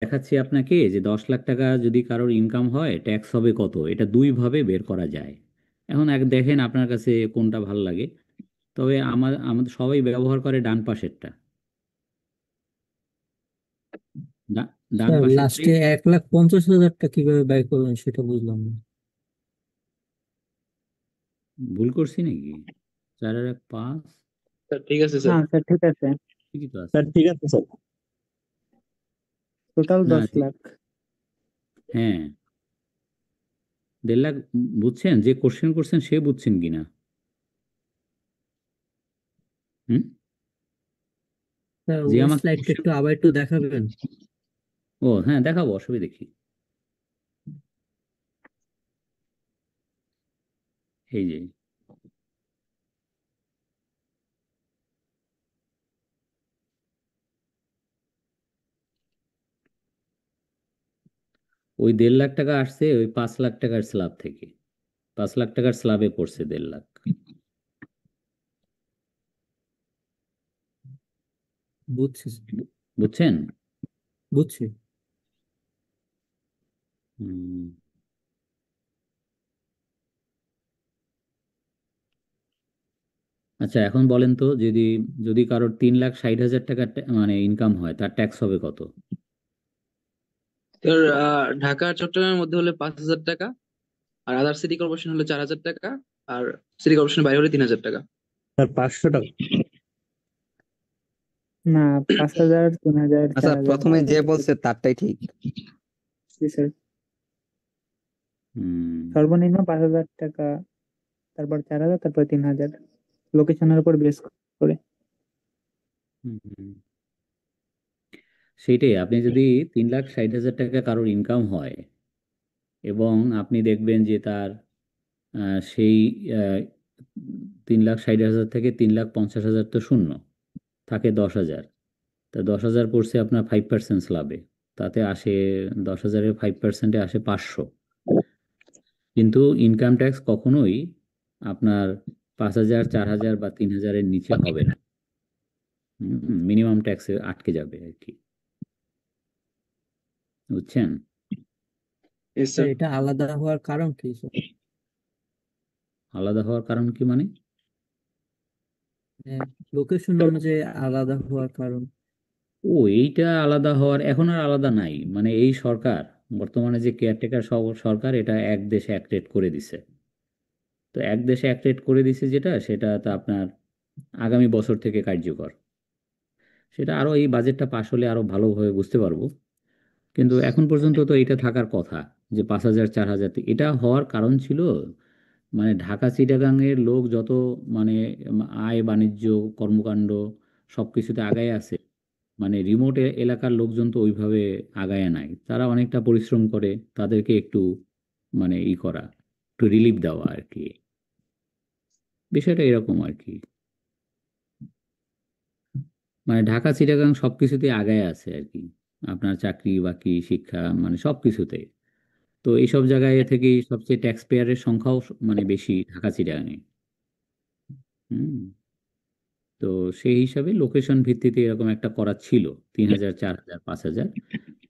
দেখাচ্ছি আপনাকে যে 10 লাখ টাকা যদি কারোর ইনকাম হয় ট্যাক্স হবে কত, এটা দুই ভাবে বের করা যায়। এখন এক দেখেন আপনার কাছে কোনটা ভালো লাগে। তবে আমাদের সবাই ব্যবহার করে ডান পাশেরটা। ডা- ডান স্যার পাশেরটাই। লাস্টে 1,50,000টা কিভাবে ব্যয় করলেন সেটা বুঝলাম না। ভুল করছি নাকি? 4 আর 1 5। স্যার ঠিক আছে না স্যার। স্যার, ঠিক আছে। ঠিকই তো আছে। স্যার ঠিক আছে স্যার। টোটাল না 10 লাখ। হ্যাঁ, 1.5 লাখ। বুঝছেন, যে কোশ্চেন করছেন সে বুঝছেন কিনা? হুম। স্যার যে ওই আমাকে স্লাইডটা কোশ্চেন। একটু আবার একটু দেখাবেন? ও হ্যাঁ, দেখাবো, অসুবিধা দেখি। এই যে ওই 1.5 লাখ টাকা আসছে ওই 5 লাখ টাকার স্ল্যাব থেকে। 5 লাখ টাকার স্ল্যাবে পড়ছে 1.5 লাখ। বুঝছি স্যার, বুঝছেন? বুঝছি। হুম। আচ্ছা এখন বলেন তো, যদি যদি কারোর 3,60,000 টাকা মানে ইনকাম হয় তার ট্যাক্স হবে কত? স্যার ঢাকা চট্টগ্রামের মধ্যে হলে 5,000 টাকা, আর আদার সিটি কর্পোরেশন হলে 4,000 টাকা, আর সিটি কর্পোরেশনের বাইরে হলে 3,000 টাকা। স্যার 500 টাকা। না, 5,000, 3,000, আচ্ছা, 4,000। প্রথমে যে বলছে তারটাই ঠিক। জি স্যার। হুম। সর্বনিম্ন 5,000 টাকা, তারপর 4,000, তারপর 3,000, লোকেশনের উপর বেস করে। হুম, হুম। সেইটাই, আপনি যদি 3,60,000 টাকা কারোর ইনকাম হয় এবং আপনি দেখবেন যে তার সেই আহ, 3,60,000 থেকে 3,50,000 তো শূন্য, থাকে 10,000। তা 10,000 পড়ছে আপনার 5% লাভে, তাতে আসে 10,000-এর 5%-এ আসে 500। কিন্তু ইনকাম ট্যাক্স কখনোই আপনার 5,000, 4,000 বা 3,000-এর নিচে হবে না। মিনিমাম ট্যাক্সে আটকে যাবে আর কি। বুঝছেন? Yes sir sir. এটা আলাদা হওয়ার কারণ কি স্যার? আলাদা হওয়ার কারণ কি মানে? লোকেশন অনুযায়ী আলাদা হওয়ার কারণ? ও, এইটা আলাদা হওয়ার এখন আর আলাদা নাই, মানে এই সরকার, বর্তমানে যে কেয়ারটেকার সরকার, এটা এক দেশে এক রেট করে দিছে। তো এক দেশে এক রেট করে দিছে যেটা, সেটা তো আপনার আগামী বছর থেকে কার্যকর। সেটা আরো, এই বাজেটটা পাশ হলে আরো ভালোভাবে বুঝতে পারবো। কিন্তু এখন পর্যন্ত তো এটা থাকার কথা, যে 5,000, 4,000। এটা হওয়ার কারণ ছিল মানে ঢাকা চিটাগাংয়ের লোক যত মানে আয় বাণিজ্য কর্মকাণ্ড সবকিছুতে আগায় আছে, মানে রিমোট এলাকার লোকজন তো ওইভাবে আগায় নাই, তারা অনেকটা পরিশ্রম করে, তাদেরকে একটু মানে করা, একটু রিলিফ দেওয়া আর কি। বিষয়টা এরকম আর কি। মানে ঢাকা চিটাগাং সবকিছুতে আগায় আছে আর কি, আপনার চাকরি বাকরি শিক্ষা মানে সবকিছুতে। তো এইসব জায়গায় থেকেই সবচেয়ে ট্যাক্স পেয়ারের সংখ্যাও মানে বেশি ঢাকা চিটাগাংয়ে। হুম। তো সেই হিসাবে লোকেশন ভিত্তিতে এরকম একটা করা ছিল, 3,000, 4,000, 5,000।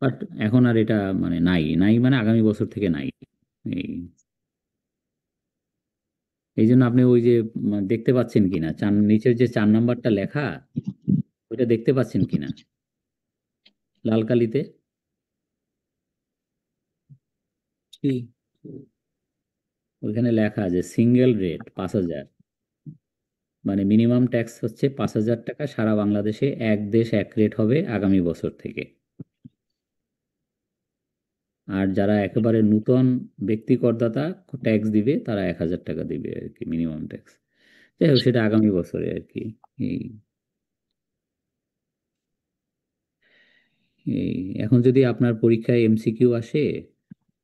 বাট এখন আর এটা মানে নাই, নাই মানে আগামী বছর থেকে নাই। এই এই জন্য আপনি ওই যে দেখতে পাচ্ছেন কিনা, নিচের যে 4 নাম্বারটা লেখা, ওইটা দেখতে পাচ্ছেন কিনা লাল কালিতে? কি? ওইখানে লেখা আছে সিঙ্গেল রেট 5,000, মানে মিনিমাম ট্যাক্স হচ্ছে 5,000 টাকা সারা বাংলাদেশে, এক দেশ এক রেট হবে আগামী বছর থেকে। আর যারা একেবারে নূতন ব্যক্তি করদাতা ট্যাক্স দিবে তারা 1,000 টাকা দিবে আর কি, মিনিমাম ট্যাক্স। যাই হোক, সেটা আগামী বছরে আর কি। এই এই এখন যদি আপনার পরীক্ষায় এমসিকিউ আসে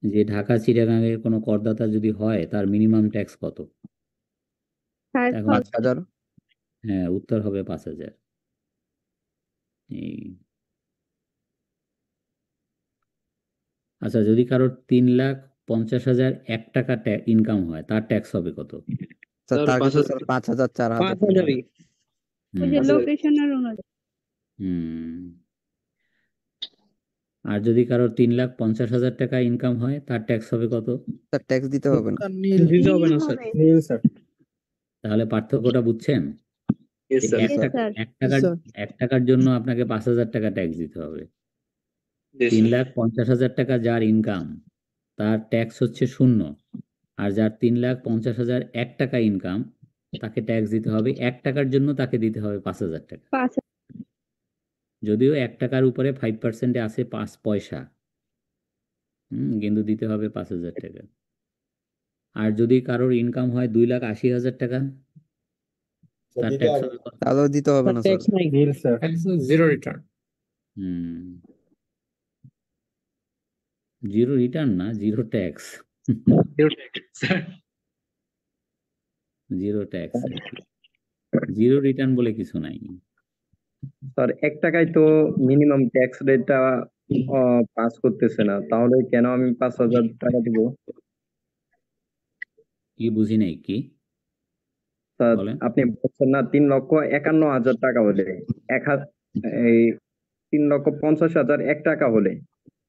যে ঢাকা চিটাগাংয়ের কোনো করদাতা যদি হয় তার মিনিমাম ট্যাক্স কত, তা এখন 5,000। হ্যাঁ, উত্তর হবে 5,000। এই আচ্ছা, যদি কারোর 3,50,001 টাকা ইনকাম হয় তার ট্যাক্স হবে কত? স্যার স্যার তার পাঁচ কিন্তু হাজার স্যার 5,000, 4,000 টাকা। 5,000ই। ওই যে হুম। 5,000। লোকেশনের অনুযায়ী। হুম। আর যদি কারোর 3,50,000 টাকা ইনকাম হয় তার ট্যাক্স হবে কত? স্যার ট্যাক্স দিতে হবে না। দিতে হবে না স্যার। Nil sir. তাহলে পার্থক্যটা বুঝছেন? ইয়েস যে স্যার। এক Yes, টাকা sir. এক টাকার এক টাকার জন্য আপনাকে 5,000 টাকা ট্যাক্স দিতে হবে। 3,50,000 টাকা যার ইনকাম তার ট্যাক্স হচ্ছে 0। আর যার 3,50,000 টাকা ইনকাম তাকে ট্যাক্স দিতে হবে 1 টাকার জন্য, তাকে দিতে হবে 5,000 টাকা। 5 যদিও 1 টাকার উপরে 5% আছে 5 পয়সা, কিন্তু দিতে হবে 5,000 টাকা। আর যদি কারোর ইনকাম হয় 2,80,000 টাকা, তার ট্যাক্স হবে কত? তাহলেও দিতে হবে না sir. Nil sir. Zero return. Hmm, zero return না, জিরো ট্যাক্স। জিরো ট্যাক্স আর কি, জিরো রিটার্ন বলে কিছু নাই। স্যার 1 টাকায় তো মিনিমাম ট্যাক্স রেটটা পাস করতেছে না, তাহলে কেন আমি 5,000 টাকা দিব? কি বুঝি নাই কি স্যার বলেন? আপনি বলছেন না 3,51,000 টাকা হলে এই 3,50,000 1 টাকা হলে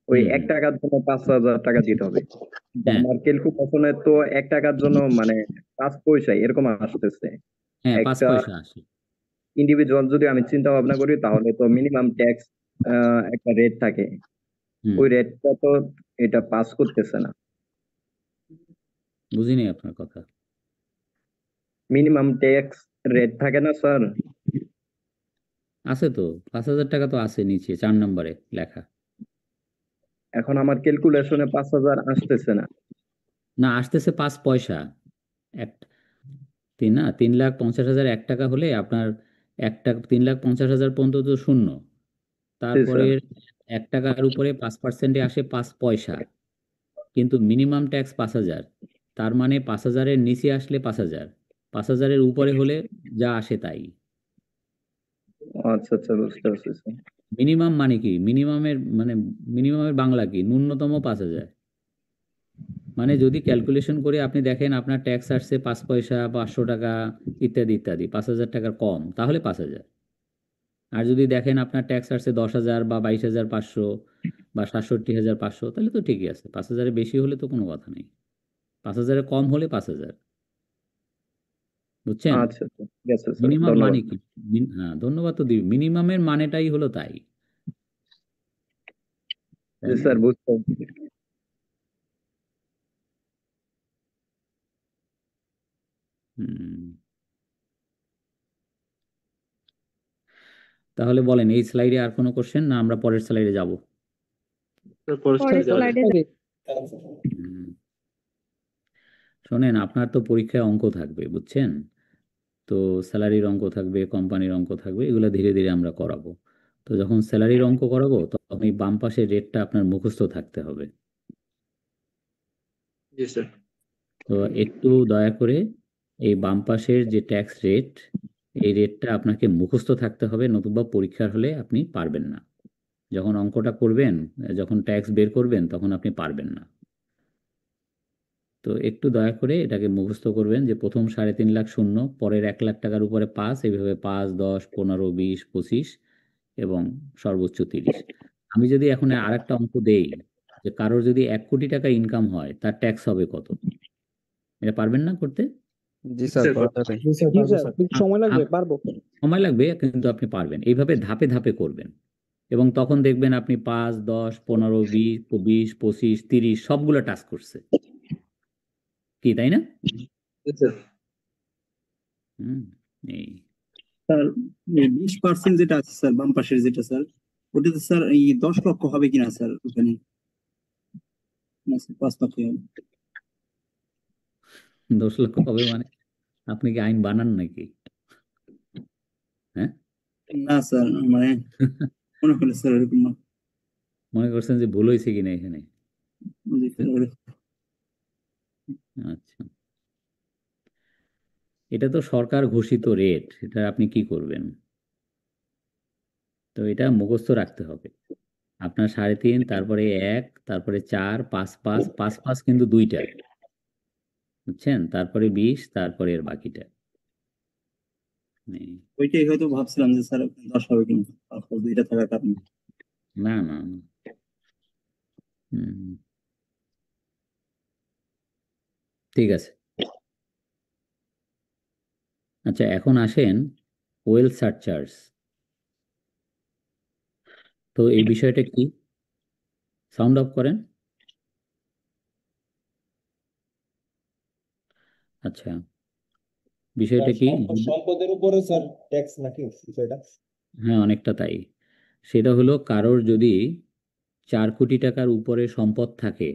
ওই হুম, 1 টাকার জন্য 5,000 টাকা দিতে হবে। কিন্তু হ্যাঁ আমার ক্যালকুলেশনে তো 1 টাকার জন্য মানে 5 পয়সা এরকম আসতেছে। হ্যাঁ 5 একটা পয়সা আসে। ইন্ডিভিজুয়াল যদি আমি চিন্তা ভাবনা করি তাহলে তো মিনিমাম ট্যাক্স একটা রেট থাকে, হুম, ওই রেটটা তো এটা পাস করতেছে না। বুঝিনি আপনার কথা। মিনিমাম ট্যাক্স রেট থাকে না স্যার? আছে তো, 5,000 টাকা তো আছে নিচে 4 নম্বরে লেখা। এখন আমার ক্যালকুলেশনে 5,000 আসতেছে না। না, আসতেছে 5 পয়সা। এক 3,50,000 1 টাকা হলে আপনার 1 টাকা 3,50,000 পর্যন্ত তো শূন্য। জি তারপরে স্যার। 1 টাকার উপরে 5% আসে 5 পয়সা, কিন্তু মিনিমাম ট্যাক্স 5,000। তার মানে 5,000-এর নিচে আসলে 5,000, 5,000-এর উপরে হলে যা আসে তাই। আচ্ছা আচ্ছা, বুঝতে পারছি স্যার। মিনিমাম মানে কি? মিনিমামের বাংলা কি? ন্যূনতম 5,000। মানে যদি ক্যালকুলেশন করে আপনি দেখেন আপনার ট্যাক্স আসছে 5 পয়সা, 500 টাকা ইত্যাদি ইত্যাদি, 5,000 টাকার কম, তাহলে 5,000। আর যদি দেখেন আপনার ট্যাক্স আসছে 10,000 বা 22,500 বা 67,500, তাহলে তো ঠিকই আছে। 5,000-এর বেশি হলে তো কোনো কথা নেই, 5,000-এর কম হলে 5,000। বুঝছেন? আচ্ছা আচ্ছা, ঠিক আছে স্যার, মিনিমাম ধন্যবাদ। মানে কি? হ্যাঁ, ধন্যবাদ তো দিবি। মিনিমামের মানেটাই হলো তাই, তাই জি না? স্যার, বুঝতে পারছি। হুম, তাহলে বলেন, এই স্লাইডে আর কোনো কোশ্চেন, না আমরা পরের স্লাইডে যাব? পরের পরের slide এ যাওয়া যায়। slide হুম, শোনেন, আপনার তো পরীক্ষায় অঙ্ক থাকবে, বুঝছেন? তো স্যালারির অঙ্ক থাকবে, কোম্পানির অঙ্ক থাকবে, এগুলো ধীরে ধীরে আমরা করাবো। তো যখন স্যালারির অঙ্ক করাবো তখন এই বাম পাশের রেটটা আপনার মুখস্থ থাকতে হবে। জি স্যার। তো একটু দয়া করে এই বাম পাশের যে ট্যাক্স রেট, এই রেটটা আপনাকে মুখস্থ থাকতে হবে, নতুবা পরীক্ষার হলে আপনি পারবেন না। যখন অঙ্কটা করবেন, যখন ট্যাক্স বের করবেন, তখন আপনি পারবেন না। তো একটু দয়া করে এটাকে মুখস্থ করবেন যে প্রথম 3.5 লাখ শূন্য, পরের 1 লাখ টাকার উপরে 5, এইভাবে 5, 10, 15, 20, 25 এবং সর্বোচ্চ 30। আমি যদি এখন আরেকটা অঙ্ক দেই যে কারোর যদি 1 কোটি টাকা ইনকাম হয় তার ট্যাক্স হবে কত, এটা পারবেন না করতে? জি স্যার, স্যার, করা যাবে। জি স্যার, জি পারবো স্যার, স্যার। একটু সময় লাগবে, আপ- পারবো। সময় লাগবে কিন্তু আপনি পারবেন। এইভাবে ধাপে ধাপে করবেন এবং তখন দেখবেন আপনি 5, 10, 15, 20, 20, 25, 30 সবগুলো টাচ করছে, কি তাই না? জি স্যার। হুম, এই স্যার, এই 20% যেটা আছে স্যার, বাম পাশের যেটা স্যার, ওটাতে স্যার এই 10 লক্ষ হবে কিনা স্যার ওখানে? না স্যার, 5 লক্ষ হবে। 10 লক্ষ হবে মানে? আপনি কি আইন বানান নাকি? হ্যাঁ? না স্যার, মানে মনে হলো স্যার এরকম না। মনে করছেন যে ভুল হয়েছে কিনা এখানে? জি স্যার, আচ্ছা, এটা তো সরকার ঘোষিত রেট, এটা আপনি কি করবেন? তো এটা মুখস্থ রাখতে হবে আপনার। 3.5, তারপরে 1, তারপরে 4, 5, 5, 5, 5 কিন্তু দুইটা, বুঝছেন? তারপরে 20, তারপরে এর বাকিটা নেই। ওইটাই হয়তো ভাবছিলাম যে স্যার 10 হবে কিনা, তারপর দুইটা থাকার কারণে। না না না, হুম, ঠিক আছে। আচ্ছা, এখন আসেন ওয়েল সারচার্জ। তো এই বিষয়টা কি? সাউন্ড অফ করেন। আচ্ছা, বিষয়টা কি? সম্পদের উপরে স্যার ট্যাক্স নাকি বিষয়টা? হ্যাঁ, অনেকটা তাই। সেটা হলো কারোর যদি 4 কোটি টাকার উপরে সম্পদ থাকে,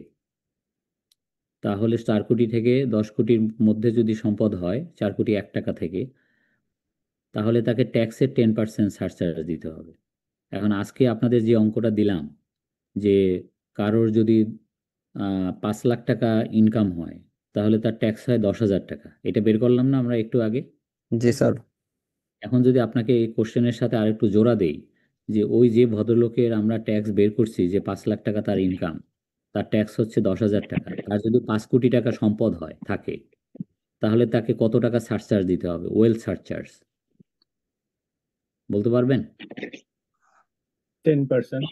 তাহলে 4 কোটি থেকে 10 কোটির মধ্যে যদি সম্পদ হয়, 4 কোটি 1 টাকা থেকে, তাহলে তাকে ট্যাক্সের 10% সারচার্জ দিতে হবে। এখন আজকে আপনাদের যে অঙ্কটা দিলাম, যে কারোর যদি 5 লাখ টাকা ইনকাম হয়, তাহলে তার ট্যাক্স হয় 10,000 টাকা। এটা বের করলাম না আমরা একটু আগে? জি স্যার। এখন যদি আপনাকে এই কোশ্চেনের সাথে আরেকটু জোড়া দেই, যে ওই যে ভদ্রলোকের আমরা ট্যাক্স বের করছি যে 5 লাখ টাকা তার ইনকাম, তার ট্যাক্স হচ্ছে 10,000 টাকা। তার যদি 5 কোটি টাকা সম্পদ হয় থাকে, তাহলে তাকে কত টাকা সারচার্জ দিতে হবে, ওয়েলথ সারচার্জ? বলতে পারবেন? 10%।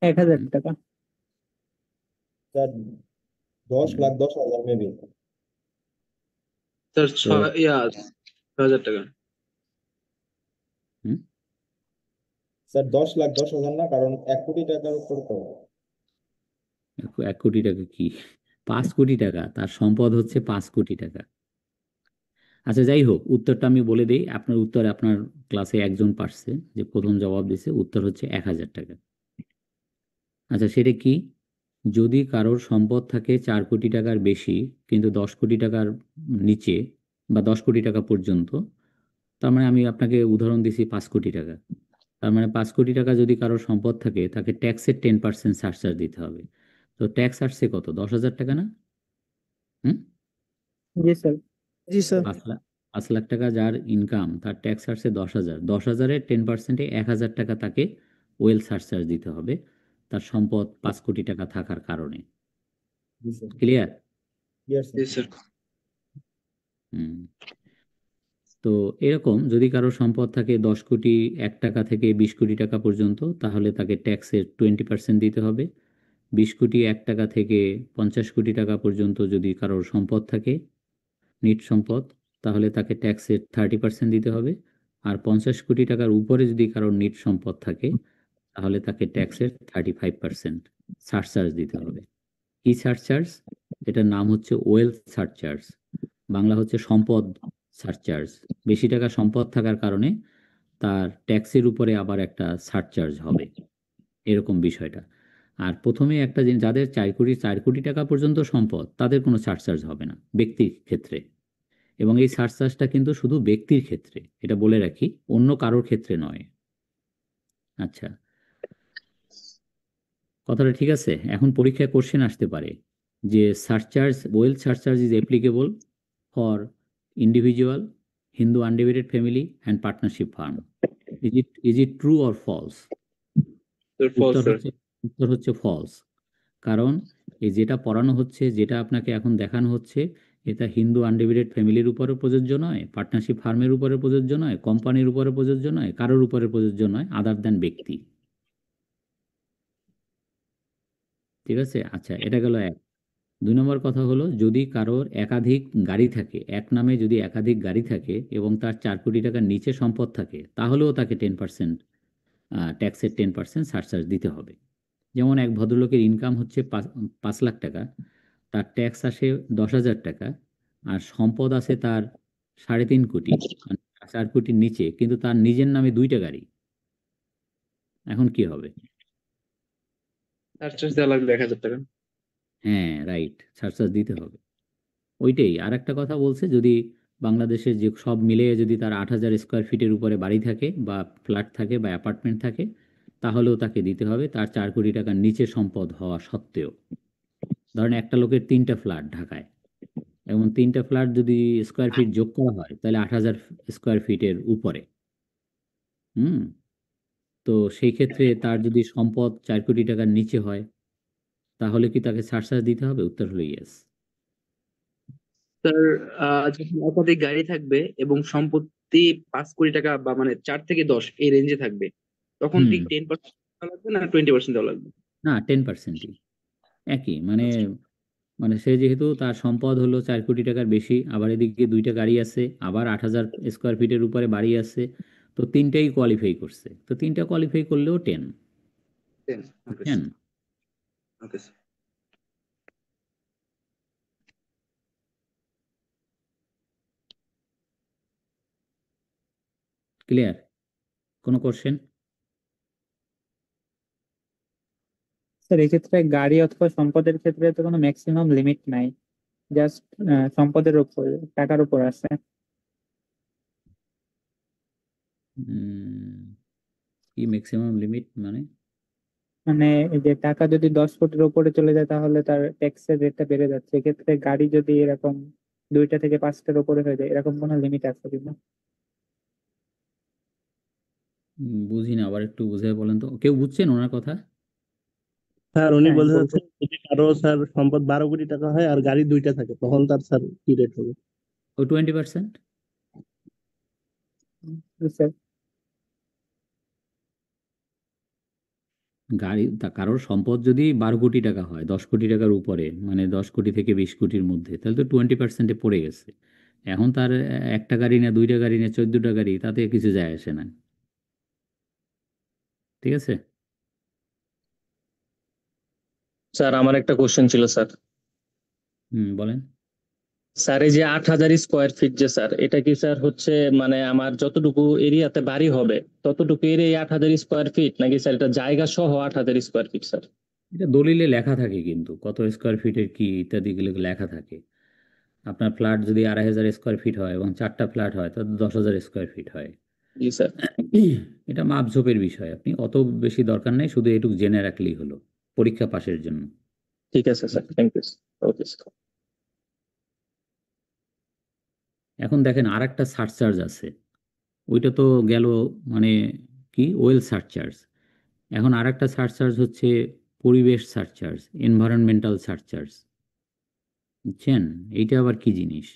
1,000 টাকা। Sir 10,10,000 maybe. স্যার তো 6,000 টাকা। হুম, স্যার 10,10,000 না, কারণ 1 কোটি টাকার উপর তো। 1 কোটি টাকা কি? 5 কোটি টাকা তার সম্পদ হচ্ছে, 5 কোটি টাকা। আচ্ছা, যাই হোক, উত্তরটা আমি বলে দিই। আপনার উত্তর, আপনার ক্লাসে একজন পারছে, যে প্রথম জবাব দিছে, উত্তর হচ্ছে 1,000 টাকা। আচ্ছা, সেটা কি? যদি কারোর সম্পদ থাকে 4 কোটি টাকার বেশি, কিন্তু 10 কোটি টাকার নিচে, বা 10 কোটি টাকা পর্যন্ত, তার মানে আমি আপনাকে উদাহরণ দিছি 5 কোটি টাকা। তার মানে 5 কোটি টাকা যদি কারোর সম্পদ থাকে, তাকে ট্যাক্সের 10% সারচার্জ দিতে হবে। তো ট্যাক্স আসছে কত? 10,000 টাকা না? হুম, জি স্যার। জি স্যার। 5 লাখ, 5 লাখ টাকা যার ইনকাম, তার ট্যাক্স আসছে 10,000। 10,000-এর 10%-এ 1,000 টাকা তাকে ওয়েল সারচার্জ দিতে হবে, তার সম্পদ 5 কোটি টাকা থাকার কারণে। জি স্যার। ক্লিয়ার? ক্লিয়ার জি স্যার। স্যার। হুম। তো এরকম যদি কারো সম্পদ থাকে 10 কোটি 1 টাকা থেকে 20 কোটি টাকা পর্যন্ত, তাহলে তাকে ট্যাক্সের 20% দিতে হবে। 20 কোটি 1 টাকা থেকে 50 কোটি টাকা পর্যন্ত যদি কারোর সম্পদ থাকে, নিট সম্পদ, তাহলে তাকে ট্যাক্সের 30% দিতে হবে। আর 50 কোটি টাকার উপরে যদি কারোর নিট সম্পদ থাকে, তাহলে তাকে ট্যাক্সের 35% সারচার্জ দিতে হবে। কি সারচার্জ? এটার নাম হচ্ছে ওয়েলথ সারচার্জ, বাংলা হচ্ছে সম্পদ সারচার্জ। বেশি টাকা সম্পদ থাকার কারণে তার ট্যাক্সের উপরে আবার একটা সারচার্জ হবে, এরকম বিষয়টা। আর প্রথমে একটা জিনিস, যাদের 4 কোটি টাকা পর্যন্ত সম্পদ, তাদের কোনো সারচার্জ হবে না ব্যক্তির ক্ষেত্রে। এবং এই সারচার্জটা কিন্তু শুধু ব্যক্তির ক্ষেত্রে, এটা বলে রাখি, অন্য কারোর ক্ষেত্রে নয়। আচ্ছা, কথাটা ঠিক আছে? এখন পরীক্ষায় কোশ্চেন আসতে পারে যে surcharge, wealth surcharge is applicable for individual, Hindu undivided family and partnership firm. Is it true or false? Sir false উত্তর স্যার। হচ্ছে, উত্তর হচ্ছে ফলস। কারণ এই যেটা পড়ানো হচ্ছে, যেটা আপনাকে এখন দেখানো হচ্ছে, এটা হিন্দু আনডিভাইডেড ফ্যামিলির উপরে প্রযোজ্য নয়, পার্টনারশিপ ফার্মের উপরে প্রযোজ্য নয়, কোম্পানির উপরে প্রযোজ্য নয়, কারোর উপরে প্রযোজ্য নয় আদার দ্যান ব্যক্তি। ঠিক আছে? আচ্ছা, এটা গেল এক। 2 নম্বর কথা হলো, যদি কারোর একাধিক গাড়ি থাকে, এক নামে যদি একাধিক গাড়ি থাকে এবং তার 4 কোটি টাকার নিচে সম্পদ থাকে, তাহলেও তাকে 10% ট্যাক্সের 10% সারচার্জ দিতে হবে। যেমন এক ভদ্রলোকের ইনকাম হচ্ছে 5 লাখ টাকা, তার ট্যাক্স আসে 10,000 টাকা, আর সম্পদ আছে তার 3.5 কোটি, মানে 4 কোটির নিচে, কিন্তু তার নিজের নামে 2টা গাড়ি। এখন কি হবে? সারচার্জ দেওয়া লাগবে 1,000 টাকা। হ্যাঁ, রাইট, সারচার্জ দিতে হবে। ওইটাই। আর একটা কথা বলছে, যদি বাংলাদেশের যে সব মিলিয়ে যদি তার 8,000 স্কোয়ার ফিটের উপরে বাড়ি থাকে, বা ফ্ল্যাট থাকে, বা অ্যাপার্টমেন্ট থাকে, তাহলেও তাকে দিতে হবে, তার 4 কোটি টাকার নিচে সম্পদ হওয়া সত্ত্বেও। ধরেন একটা লোকের 3টা ফ্ল্যাট ঢাকায়, এবং 3টা ফ্ল্যাট যদি স্কোয়ার ফিট যোগ করা হয়, তাহলে 8,000 স্কোয়ার ফিটের উপরে। হুম। তো সেই ক্ষেত্রে তার যদি সম্পদ 4 কোটি টাকার নিচে হয়, তাহলে কি তাকে সারচার্জ দিতে হবে? উত্তর হলো ইয়েস। স্যার যখন একাধিক গাড়ি থাকবে এবং সম্পত্তি 5 কোটি টাকা বা মানে 4 থেকে 10 এই রেঞ্জে থাকবে, তখন হুম, ঠিক 10% দেওয়া লাগবে না 20% দেওয়া লাগবে? না 10%ই একই, মানে সে যেহেতু তার সম্পদ হলো 4 কোটি টাকার বেশি, আবার এদিকে 2টা গাড়ি আছে, আবার 8,000 স্কোয়ার ফিটের উপরে বাড়ি আছে, তো তিনটাই কোয়ালিফাই করছে, তো তিনটা কোয়ালিফাই করলেও 10। 10 ওকে বুঝছেন? Okay clear? কোনো কোশ্চেন? স্যার এক্ষেত্রে গাড়ি অথবা সম্পদের ক্ষেত্রে তো কোনো ম্যাক্সিমাম লিমিট নাই, জাস্ট সম্পদের উপর, টাকার উপর আছে। কি ম্যাক্সিমাম লিমিট মানে? মানে এই যে টাকা যদি 10 কোটির উপরে চলে যায় তাহলে তার ট্যাক্সের রেটটা বেড়ে যাচ্ছে, এক্ষেত্রে গাড়ি যদি এরকম 2টা থেকে 5টার উপরে হয়ে যায়, এরকম কোনো লিমিট আছে কিনা? বুঝি না, আবার একটু বুঝাই বলেন তো, কেউ বুঝছেন ওনার কথা? স্যার উনি হ্যাঁ বলতে বলতে চাচ্ছেন যদি কারো স্যার সম্পদ 12 কোটি টাকা হয় আর গাড়ি 2টা থাকে তখন তার স্যার কি রেট হবে? ওই 20%। স্যার কারোর সম্পদ যদি 12 কোটি টাকা হয়, 10 কোটি টাকার উপরে, মানে 10 কোটি থেকে 20 কোটির মধ্যে, তাহলে তো 20%-এ পড়ে গেছে। এখন তার একটা গাড়ি না 2টা গাড়ি না 14টা গাড়ি, তাতে কিছু যায় আসে না। ঠিক আছে? স্যার আমার একটা কোশ্চেন ছিল স্যার। বলেন। স্যার এই যে 8,000 স্কোয়ার ফিট যে স্যার, এটা কি স্যার হচ্ছে মানে আমার যতটুকু এরিয়াতে বাড়ি হবে ততটুকু এরিয়া 8,000 স্কোয়ার ফিট, নাকি স্যার এটা জায়গা সহ 8,000 স্কোয়ার ফিট স্যার? এটা দলিলে লেখা থাকে, কিন্তু কত স্কোয়ার ফিটের কি ইত্যাদি গুলো লেখা থাকে। আপনার ফ্ল্যাট যদি 2,500 স্কোয়ার ফিট হয় এবং 4টা ফ্ল্যাট হয়, তাহলে 10,000 স্কোয়ার ফিট হয়। জি স্যার। এটা মাপঝোপের বিষয়, আপনি অত বেশি দরকার নেই, শুধু এটুকু জেনে রাখলেই হলো পরীক্ষা পাশের জন্য। ঠিক আছে sir, thank you okay sir. এখন দেখেন আর একটা সারচার্জ আছে, ওইটা তো গেল, মানে কি ওয়েল সারচার্জ। এখন আর একটা সারচার্জ হচ্ছে পরিবেশ সারচার্জ, এনভায়রনমেন্টাল সারচার্জ। বুঝছেন? এইটা আবার কি জিনিস?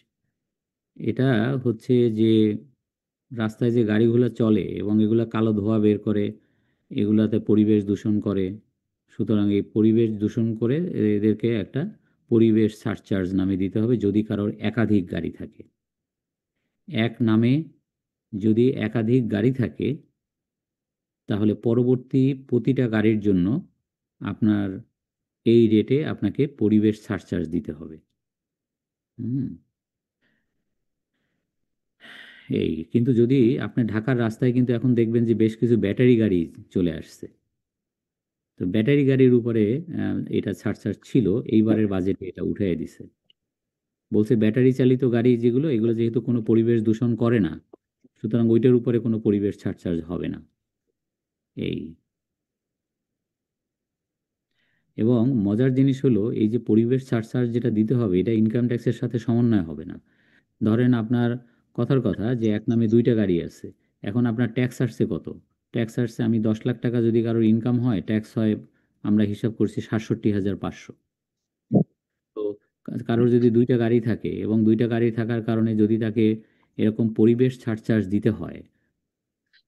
এটা হচ্ছে যে রাস্তায় যে গাড়িগুলো চলে এবং এগুলা কালো ধোঁয়া বের করে, এগুলাতে পরিবেশ দূষণ করে, সুতরাং এই পরিবেশ দূষণ করে এদেরকে একটা পরিবেশ সারচার্জ নামে দিতে হবে যদি কারোর একাধিক গাড়ি থাকে। এক নামে যদি একাধিক গাড়ি থাকে, তাহলে পরবর্তী প্রতিটা গাড়ির জন্য আপনার এই রেটে আপনাকে পরিবেশ সারচার্জ দিতে হবে। হুম এই কিন্তু যদি আপনি ঢাকার রাস্তায় কিন্তু এখন দেখবেন যে বেশ কিছু ব্যাটারি গাড়ি চলে আসছে, তো ব্যাটারি গাড়ির উপরে এটা সারচার্জ ছিল, এইবারের বাজেটে এটা উঠিয়ে দিছে। বলছে ব্যাটারি চালিত গাড়ি যেগুলো, এগুলো যেহেতু কোনো পরিবেশ দূষণ করে না, সুতরাং ওইটার উপরে কোনো পরিবেশ সারচার্জ হবে না। এই এবং মজার জিনিস হলো, এই যে পরিবেশ সারচার্জ যেটা দিতে হবে, এটা ইনকাম ট্যাক্সের সাথে সমন্বয় হবে না। ধরেন আপনার কথার কথা যে এক নামে 2টা গাড়ি আছে, এখন আপনার ট্যাক্স আসছে কত? ট্যাক্স আসছে, আমি 10 লাখ টাকা যদি কারোর ইনকাম হয়, ট্যাক্স হয়, আমরা হিসাব করছি 67,500। তো কারোর যদি 2টা গাড়ি থাকে এবং 2টা গাড়ি থাকার কারণে যদি তাকে এরকম পরিবেশ সারচার্জ দিতে হয়,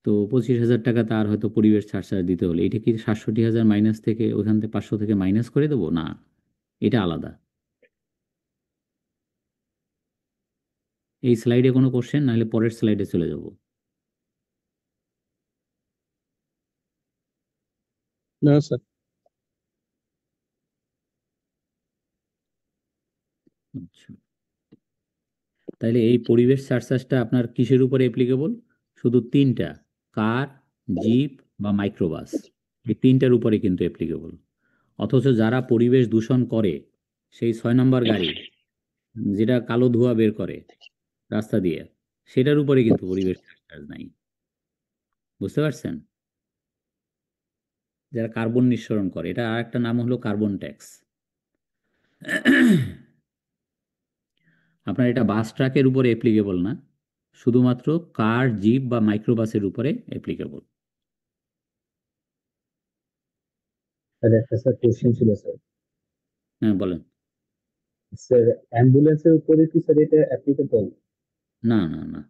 তো 25,000 টাকা তার হয়তো পরিবেশ সারচার্জ দিতে হলে, এটা কি 67,000 মাইনাস থেকে, ওখান থেকে 500 থেকে মাইনাস করে দেবো? না, এটা আলাদা। এই স্লাইডে কোনো কোশ্চেন, নাহলে পরের স্লাইডে চলে যাব। না স্যার। আচ্ছা, তাহলে এই পরিবেশ সারচার্জটা আপনার কিসের উপরে অ্যাপ্লিকেবল? শুধু তিনটা, কার, জিপ বা মাইক্রোবাস, এই তিনটার উপরে কিন্তু অ্যাপ্লিকেবল। অথচ যারা পরিবেশ দূষণ করে, সেই 6 নম্বর গাড়ি যেটা কালো ধোঁয়া বের করে রাস্তা দিয়ে, সেটার উপরে কিন্তু পরিবেশ সারচার্জ নাই। বুঝতে পারছেন? যারা কার্বন নিঃসরণ করে, এটা আর একটা নাম হলো কার্বন ট্যাক্স। আপনার এটা বাস ট্রাকের উপরে অ্যাপ্লিকেবল না, শুধুমাত্র কার, জিপ বা মাইক্রোবাসের উপরে অ্যাপ্লিকেবল। স্যার একটা স্যার কোশ্চেন ছিল স্যার। হ্যাঁ বলেন। স্যার অ্যাম্বুলেন্সের উপরে কি স্যার এটা অ্যাপ্লিকেবল? না না না।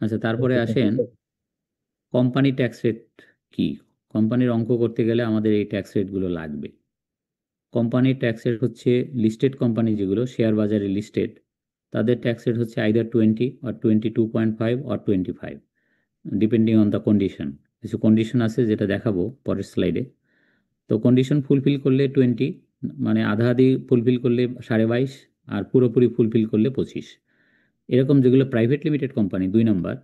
আচ্ছা, তারপরে আসেন কোম্পানি ট্যাক্স রেট কি? কোম্পানির অঙ্ক করতে গেলে আমাদের এই ট্যাক্স রেটগুলো লাগবে। কোম্পানির ট্যাক্স রেট হচ্ছে লিস্টেড কোম্পানি যেগুলো শেয়ার বাজারে লিস্টেড, তাদের ট্যাক্স রেট হচ্ছে either 20 or 22.5 or 25, depending on the condition. কিছু কন্ডিশন আছে যেটা দেখাবো পরের স্লাইডে। তো কন্ডিশন ফুলফিল করলে 20, মানে আধা আধি ফুলফিল করলে 22.5, আর পুরোপুরি ফুলফিল করলে 25। এরকম যেগুলো প্রাইভেট লিমিটেড কোম্পানি, 2 নম্বর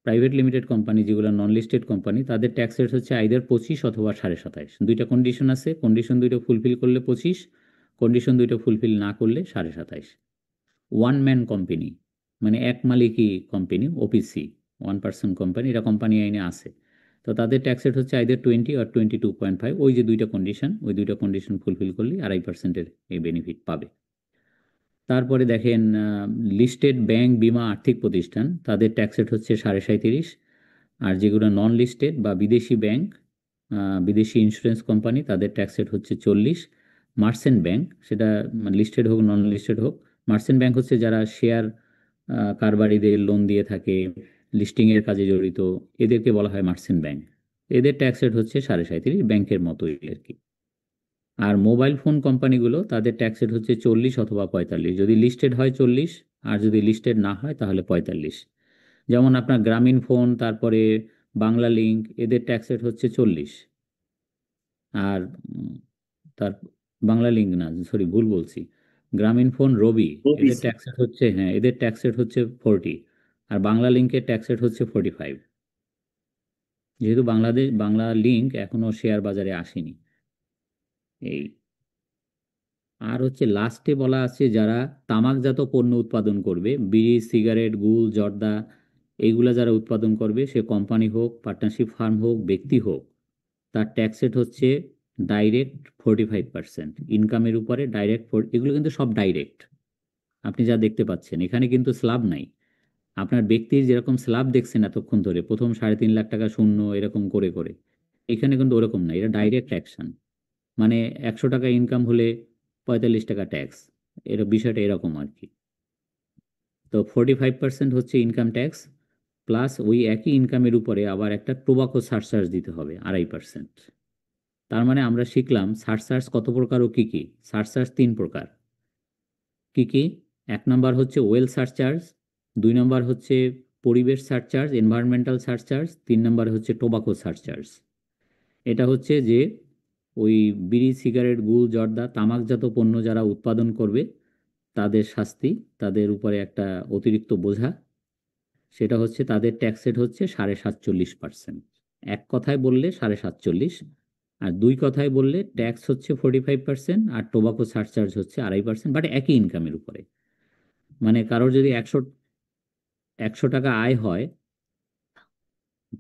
প্রাইভেট লিমিটেড কোম্পানি যেগুলো নন লিস্টেড কোম্পানি, তাদের ট্যাক্স রেট হচ্ছে আইদার 25 অথবা 27.5। দুইটা কন্ডিশন আছে, কন্ডিশন দুইটা ফুলফিল করলে 25, কন্ডিশন দুইটা ফুলফিল না করলে 27.5। ওয়ান ম্যান কোম্পানি মানে এক মালিকই কোম্পানি, ওপিসি, 1 person কোম্পানি, এটা কোম্পানি আইনে আছে। তো তাদের ট্যাক্স রেট হচ্ছে আইদার 20 or 22.5। ওই যে দুইটা কন্ডিশন, ওই দুইটা কন্ডিশন ফুলফিল করলে 2.5% এই বেনিফিট পাবে। তারপরে দেখেন লিস্টেড ব্যাংক, বিমা, আর্থিক প্রতিষ্ঠান, তাদের ট্যাক্স রেট হচ্ছে 37.5। আর যেগুলো নন লিস্টেড বা বিদেশি ব্যাংক, বিদেশি ইন্স্যুরেন্স কোম্পানি, তাদের ট্যাক্স রেট হচ্ছে 40। মার্চেন্ট ব্যাংক, সেটা লিস্টেড হোক নন লিস্টেড হোক, মার্চেন্ট ব্যাংক হচ্ছে যারা শেয়ার কারবারিদের লোন দিয়ে থাকে, লিস্টিংয়ের কাজে জড়িত, এদেরকে বলা হয় মার্চেন্ট ব্যাংক। এদের ট্যাক্স রেট হচ্ছে 37.5, ব্যাংকের মতোই আর কি। আর মোবাইল ফোন কোম্পানিগুলো, তাদের ট্যাক্স রেট হচ্ছে 40 অথবা 45, যদি লিস্টেড হয় 40, আর যদি লিস্টেড না হয় তাহলে 45। যেমন আপনার গ্রামীণ ফোন, তারপরে বাংলা লিঙ্ক, এদের ট্যাক্স রেট হচ্ছে 40। আর তার বাংলা লিঙ্ক না, সরি ভুল বলছি, গ্রামীণ ফোন, রবি, এদের ট্যাক্স রেট হচ্ছে, হ্যাঁ এদের ট্যাক্স রেট হচ্ছে 40, আর বাংলা লিঙ্কের ট্যাক্স রেট হচ্ছে 45। যেহেতু বাংলা লিঙ্ক এখনো শেয়ার বাজারে আসেনি। এই আর হচ্ছে লাস্টে বলা আছে যারা তামাকজাত পণ্য উৎপাদন করবে, বিড়ি, সিগারেট, গুল, জর্দা, এইগুলা যারা উৎপাদন করবে, সে কোম্পানি হোক, পার্টনারশিপ ফার্ম হোক, ব্যক্তি হোক, তার ট্যাক্স রেট হচ্ছে ডাইরেক্ট 45%। ইনকামের উপরে ডাইরেক্ট, এগুলো কিন্তু সব ডাইরেক্ট। আপনি যা দেখতে পাচ্ছেন এখানে কিন্তু স্ল্যাব নাই। আপনার ব্যক্তির যেরকম স্ল্যাব দেখছেন এতক্ষণ ধরে, প্রথম 3.5 লাখ টাকা শূন্য এরকম করে করে, এখানে কিন্তু ওরকম না, এটা ডাইরেক্ট অ্যাকশন। মানে 100 টাকা ইনকাম হলে 45 টাকা ট্যাক্স, এর বিষয়টা এরকম আর কি। তো 45% হচ্ছে ইনকাম ট্যাক্স, প্লাস ওই একই ইনকামের উপরে আবার একটা টোবাকো সারচার্জ দিতে হবে 2.5%। তার মানে আমরা শিখলাম সারচার্জ কত প্রকার ও কি কি। সারচার্জ 3 প্রকার। কি কি? 1 নম্বর হচ্ছে ওয়েল সারচার্জ, 2 নম্বর হচ্ছে পরিবেশ সারচার্জ, এনভায়রনমেন্টাল সারচার্জ, 3 নম্বর হচ্ছে টোবাকো সারচার্জ। এটা হচ্ছে যে ওই বিড়ি, সিগারেট, গুল, জর্দা, তামাকজাত পণ্য যারা উৎপাদন করবে তাদের শাস্তি, তাদের উপরে একটা অতিরিক্ত বোঝা, সেটা হচ্ছে তাদের ট্যাক্স রেট হচ্ছে 47.5%। এক কথায় বললে 47.5, আর 2 কথায় বললে ট্যাক্স হচ্ছে 45% আর টোবাকো সারচার্জ হচ্ছে 2.5%, বাট একই ইনকামের উপরে। মানে কারোর যদি 100 টাকা আয় হয়,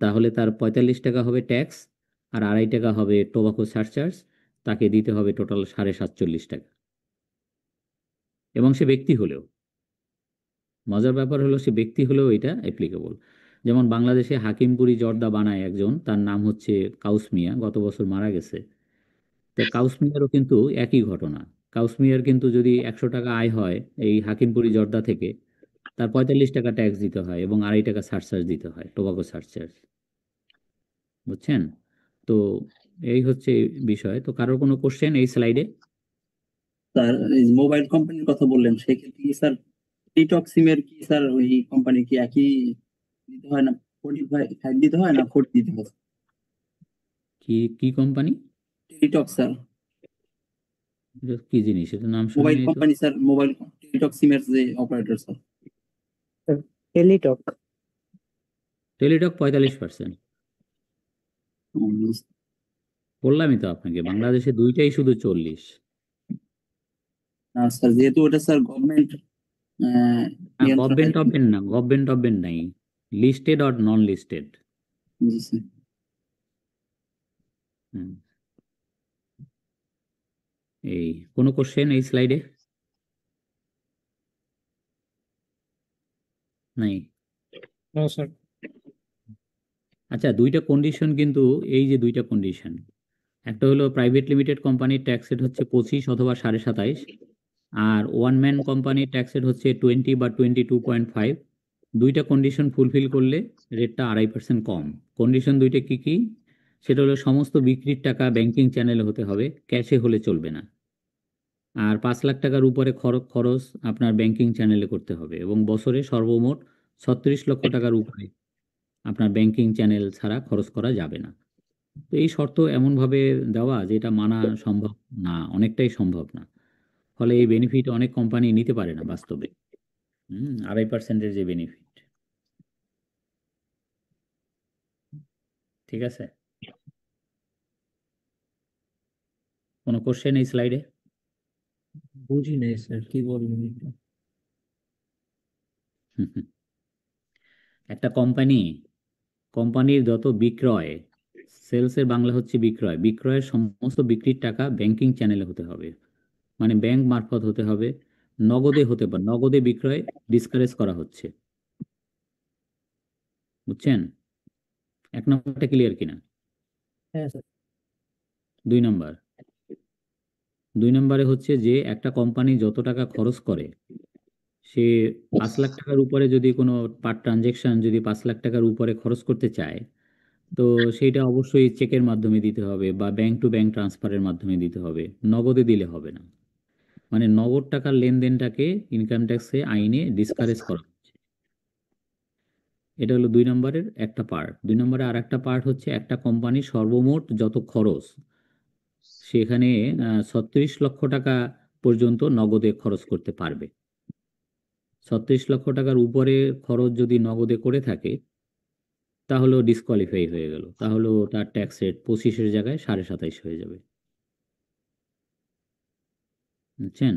তাহলে তার 45 টাকা হবে ট্যাক্স, আর 2.5 টাকা হবে টোবাকো সারচার্জ, তাকে দিতে হবে টোটাল 47.5 টাকা। এবং সে ব্যক্তি হলেও, মজার ব্যাপার হলো সে ব্যক্তি হলেও এটা অ্যাপ্লিকেবল। যেমন বাংলাদেশে হাকিমপুরি জর্দা বানায় একজন, তার নাম হচ্ছে কাউস মিয়া, গত বছর মারা গেছে। তো কাউস মিয়ারও কিন্তু একই ঘটনা। কাউস মিয়ার কিন্তু যদি 100 টাকা আয় হয় এই হাকিমপুরি জর্দা থেকে, তার 45 টাকা ট্যাক্স দিতে হয় এবং 2.5 টাকা সারচার্জ দিতে হয়, টোবাকো সারচার্জ। বুঝছেন? তো এই হচ্ছে বিষয়। তো কারোর কোনো কোশ্চেন এই স্লাইডে? স্যার মোবাইল কোম্পানির কথা বললেন, সেক্ষেত্রে কি স্যার টেলিটক সিমের কি স্যার ওই কোম্পানি কি একই দিতে হয় না, 45 দিতে হয় না 40 দিতে হয়? কি কি কোম্পানি? টেলিটক স্যার, এটা কি জিনিস? এটা নাম মোবাইল শুনিনি তো। কোম্পানি স্যার, মোবাইল টেলিটক সিমের যে অপারেটর স্যার। টেলিটক। টেলিটক 45%। বললামই তো আপনাকে, বাংলাদেশে দুইটাই শুধু 40। না স্যার, যেহেতু ওটা স্যার গভর্নমেন্ট গভর্নমেন্ট না, গভর্নমেন্ট নাই, listed or non listed. G sir. এই কোনো কোশ্চেন এই স্লাইডে? নাই? স্যার আচ্ছা, দুইটা কন্ডিশন কিন্তু, এই যে দুইটা কন্ডিশন, একটা হলো প্রাইভেট লিমিটেড কোম্পানির ট্যাক্স রেট হচ্ছে 25 অথবা 27.5, আর ওয়ান ম্যান কোম্পানির ট্যাক্স রেট হচ্ছে 20 বা 22.5, দুইটা কন্ডিশন ফুলফিল করলে রেটটা 2.5% কম। কন্ডিশন দুইটা কি কি? সেটা হলো সমস্ত বিক্রির টাকা ব্যাংকিং চ্যানেলে হতে হবে, ক্যাশে হলে চলবে না। আর 5 লাখ টাকার উপরে খরচ আপনার ব্যাংকিং চ্যানেলে করতে হবে, এবং বছরে সর্বমোট 36 লক্ষ টাকার উপরে আপনার ব্যাংকিং চ্যানেল ছাড়া খরচ করা যাবে না। তো এই শর্ত এমনভাবে দেওয়া যে এটা মানা সম্ভব না, অনেকটাই সম্ভব না। ফলে এই বেনিফিট অনেক কোম্পানি নিতে পারে না বাস্তবে। 2.5%-এর যে বেনিফিট, ঠিক আছে? কোনো কোশ্চেন এই স্লাইডে? বুঝি নাই স্যার, কি বলবেন একটু? একটা কোম্পানির যত বিক্রয়, সেলসের বাংলা হচ্ছে বিক্রয়, বিক্রয়ের সমস্ত বিক্রির টাকা ব্যাংকিং চ্যানেলে হতে হবে, মানে ব্যাংক মারফত হতে হবে। নগদে হতে পারে, নগদে বিক্রয় ডিসকারেজ করা হচ্ছে। বুঝছেন? 1 নম্বরটা ক্লিয়ার কিনা? হ্যাঁ স্যার। 2 নম্বরে হচ্ছে যে একটা কোম্পানি যত টাকা খরচ করে, সে 5 লাখ টাকার উপরে যদি কোনো পার ট্রানজেকশন যদি 5 লাখ টাকার উপরে খরচ করতে চায়, তো সেইটা অবশ্যই চেকের মাধ্যমে দিতে হবে বা ব্যাংক টু ব্যাংক ট্রান্সফারের মাধ্যমে দিতে হবে, নগদে দিলে হবে না। মানে নগদ টাকার লেনদেনটাকে ইনকাম ট্যাক্সে আইনে ডিসকারেজ করা হচ্ছে। এটা হলো 2 নম্বরের একটা পার্ট। 2 নম্বরে আর একটা পার্ট হচ্ছে একটা কোম্পানির সর্বমোট যত খরচ, সেখানে 36 লক্ষ টাকা পর্যন্ত নগদে খরচ করতে পারবে। 36 লক্ষ টাকার উপরে খরচ যদি নগদে করে থাকে, তাহলেও ডিসকোয়ালিফাই হয়ে গেল, তাহলেও তার ট্যাক্স রেট 25-এর জায়গায় 27.5 হয়ে যাবে। বুঝছেন?